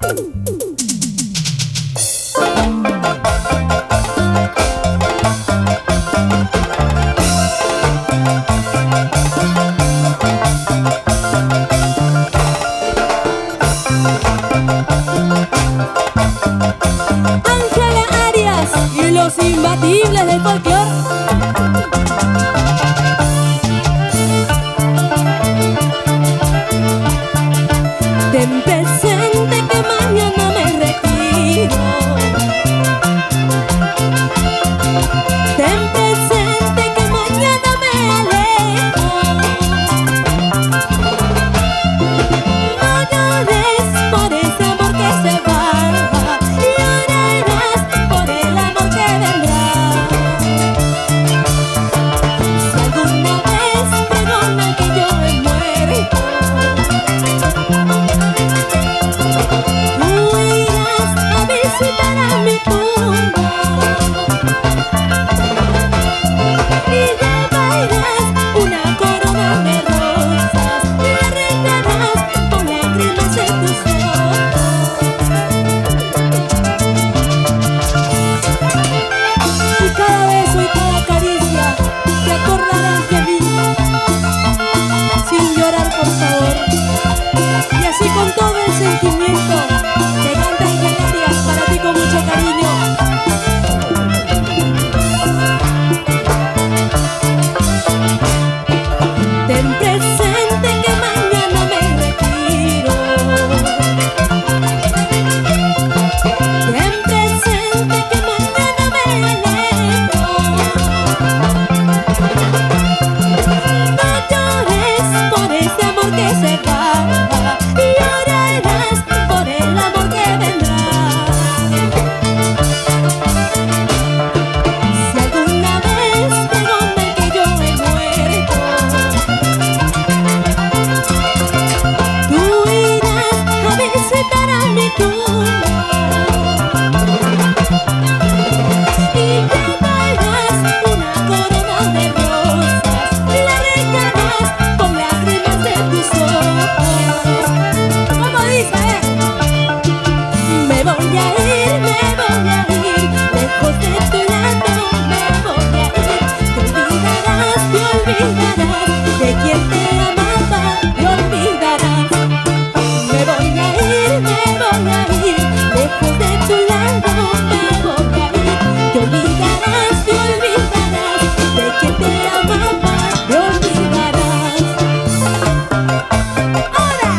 Ángela Arias y los imbatibles del folclor. Ten presente que mañana me retiro. Ten presente que mañana me alejo. No llores por ese amor que se va, llorarás por el amor que vendrá. Si alguna vez pregonan que yo he muerto, tú irás a visitar a mi tumba y llevarás una corona de rosas, la regarás con lágrimas en tus ojos. Y cada beso y cada caricia te acordarás de mí. Sin llorar, por favor. Y así con todo el sentimiento que canta Ángela Arias para ti con mucho cariño. Ten presente que mañana me retiro. Ten presente que mañana me alejo. No llores por ese amor que se va, llorarás por el amor que vendrá. Si alguna vez pregonan que yo he muerto, tú irás a visitar a mi tumba y llevarás una corona de rosas, la regarás con lágrimas de tus ojos. ¿Cómo dice? Me voy a ir, lejos de tu lado, me voy a ir. Te olvidarás de quien te amaba, te olvidarás. Me voy a ir, lejos de tu lado, me voy a ir. Te olvidarás de quien te amaba, te olvidarás. ¡Ahora!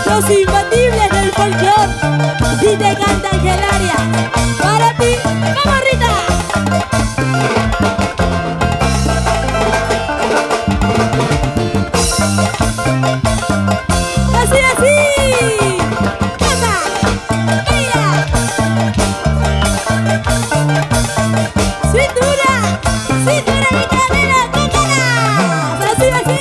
Los imbatibles del folclor y te canta Ángela Arias. Para ti, ¡vamos, Rita! Así, así. ¡Casa! ¡Baila! ¡Cintura! ¡Cintura y cadera con ganas! ¡Así, así!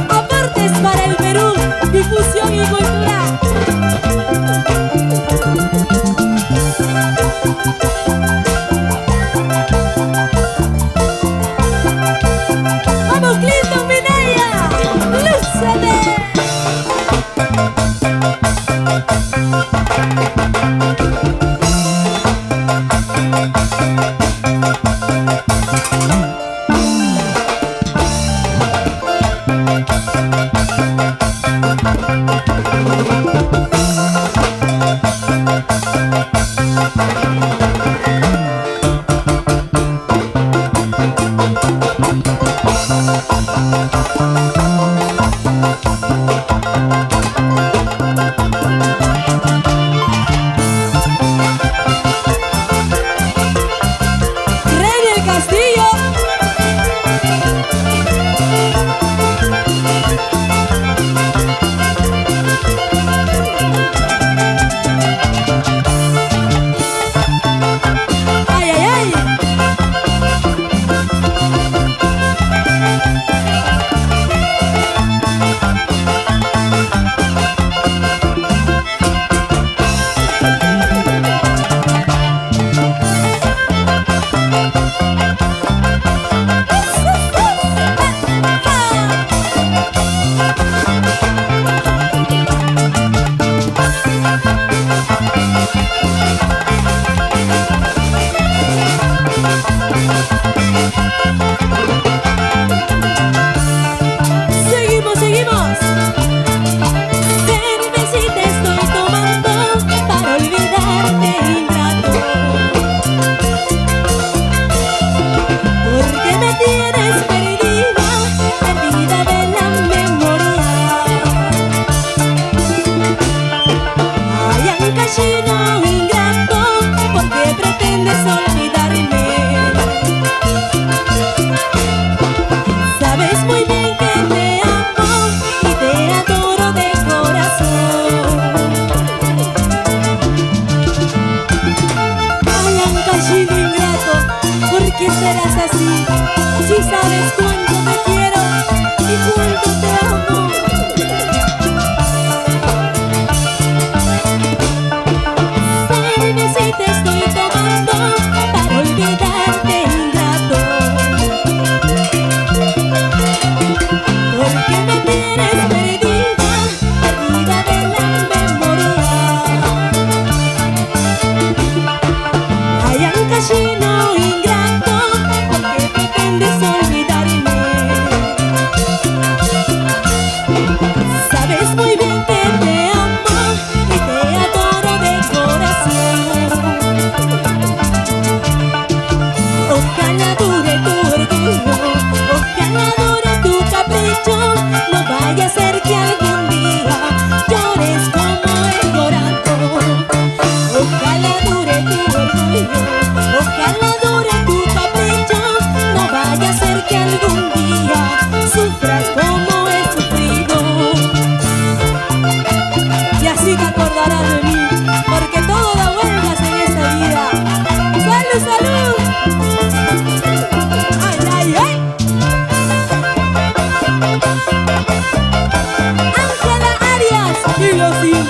Aportes para el Perú, difusión y cultura. ¡Vamos, Clinton Minaya! ¡Lúcete!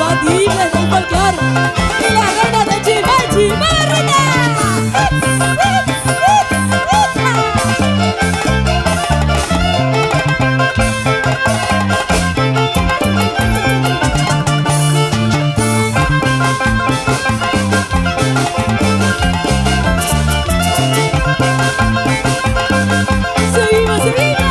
La diva del folclore y la reina de Chimachi, ¡Marina! ¡Seguimos, seguimos!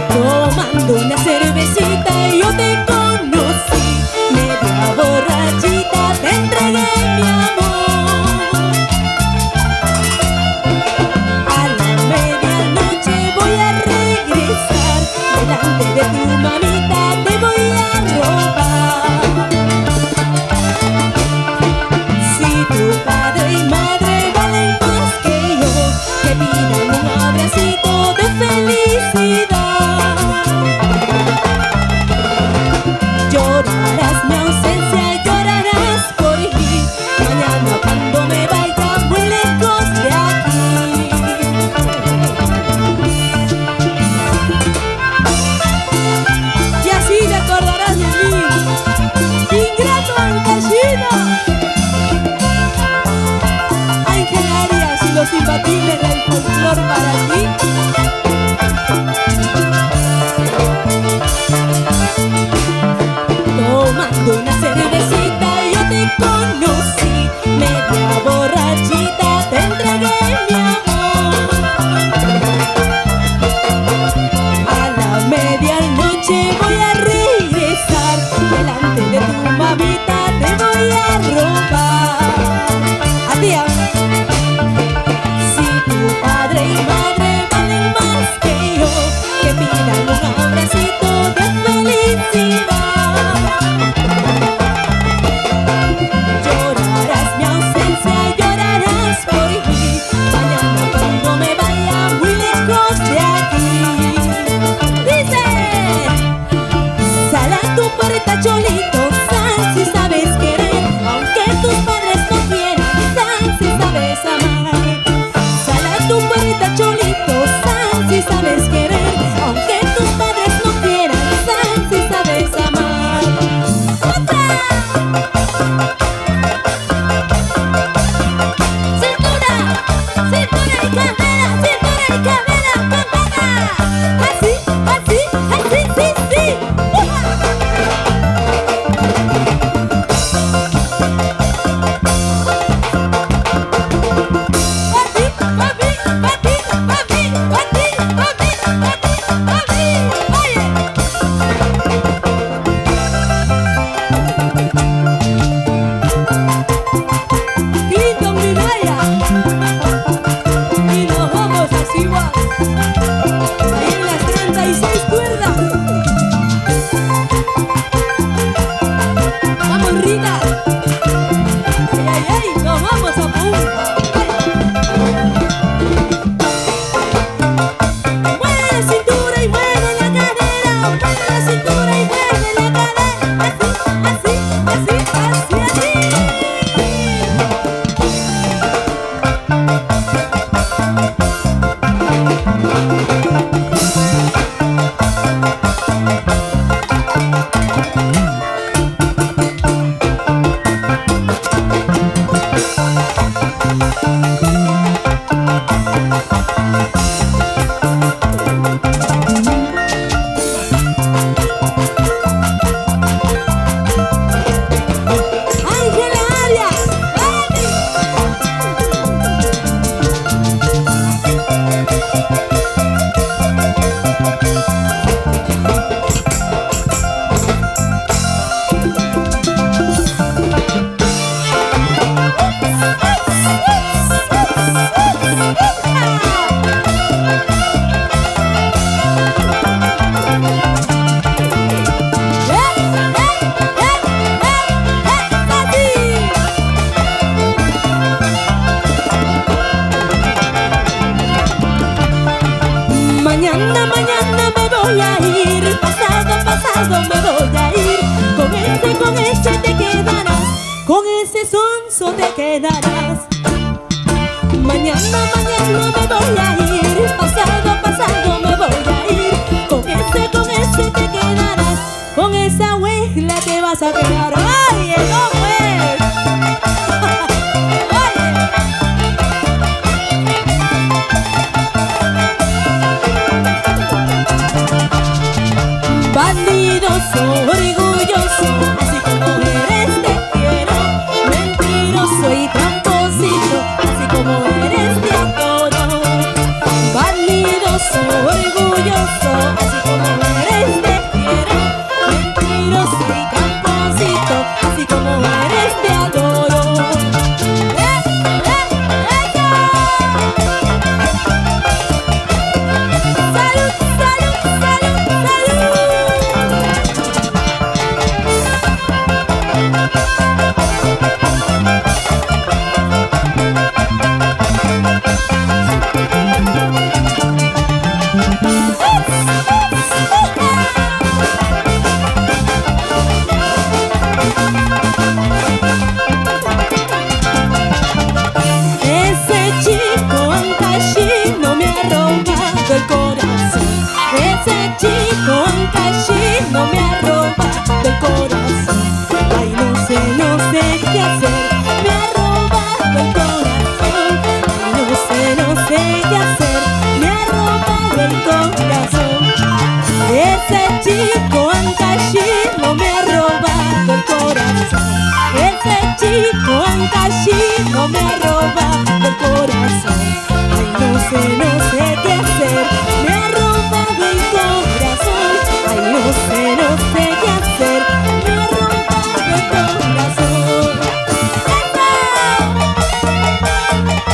Tomando una cervecita yo te conocí, media borrachita te entregué mi amor. A la medianoche voy a regresar, delante de tu mamita te voy a robar. Si tu padre y madre valen más que yo, te pidan un abracito de felicidad. Llorarás mi ausencia, llorarás por mí, mañana cuando me vaya muy lejos de aquí. Y así te acordarás de mí, ingrato Alcachino, Ángel Arias y los imbatibles del folclor para ti. Tomando una cervecita yo te conocí, media borrachita te entregué mi amor. A la medianoche voy a regresar, delante de tu mamita te voy a robar. Adiós. Si tu padre y madre valen más que yo, que pidan un abracito de felicidad. Llorarás mi ausencia, llorarás por mí, mañana cuando me vaya muy lejos de aquí. Dice: sal a tu puerta, cholito, sal si sabes querer, aunque tus padres no quieran, sal si sabes amar. Sal a tu puerta, cholito, sal si sabes querer, aunque tus padres no quieran, sal si sabes amar. ¡Otra! Cintura y cadera, campana. Así, así, así, sí, sí. Clinton Minaya. Y nos vamos a Chihuahua, ahí en las 36 cuerdas. Vamos, Rita. Ay, ay, ay, nos vamos a Punta. Mueve la cintura y mueve la cadera, mueve la cintura y mueve la cadera. Así, así, así, así, así. Ángel Arias, pasado me voy a ir. Con ese te quedarás, con ese sonso te quedarás. Mañana me voy a ir, pasado me voy a ir. Con ese te quedarás, con esa huela te vas a quedar. ¡Ay, el hombre! Bandidoso, orgulloso, así como eres te quiero. Mentiroso y tramposito, así como eres te adoro. Bandidoso, orgulloso, así como eres te quiero. Mentiroso y tramposito, así como eres te adoro. ¡Salud, salud, salud, salud! Ese chico Ancashi no me ha robado el corazón. Ese chico Ancashi no me ha robado el corazón. Ay, no sé qué hacer, me ha robado el corazón. Ay, no sé qué hacer, me ha robado el corazón. Ese chico Ancashi no me ha robado el corazón. Ese chico Ancashi no me ha robado el corazón. Ay, no sé qué hacer, me ha robado el corazón. Ay, no sé qué hacer, me ha robado el corazón.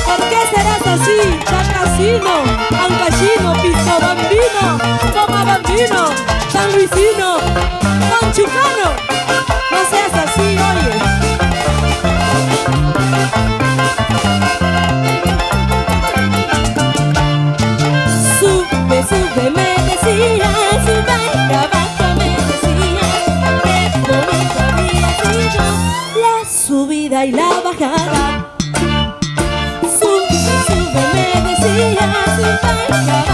¿Por qué serás así, chacasino, ancashino, piso bambino, toma bambino, San Luisino, San Chicano? No seas así, oye. Sube, sube, me decía, sube y abajo me decía, qué bonito había sido la subida y la bajada. Sube, sube, me decía, sube y abajo.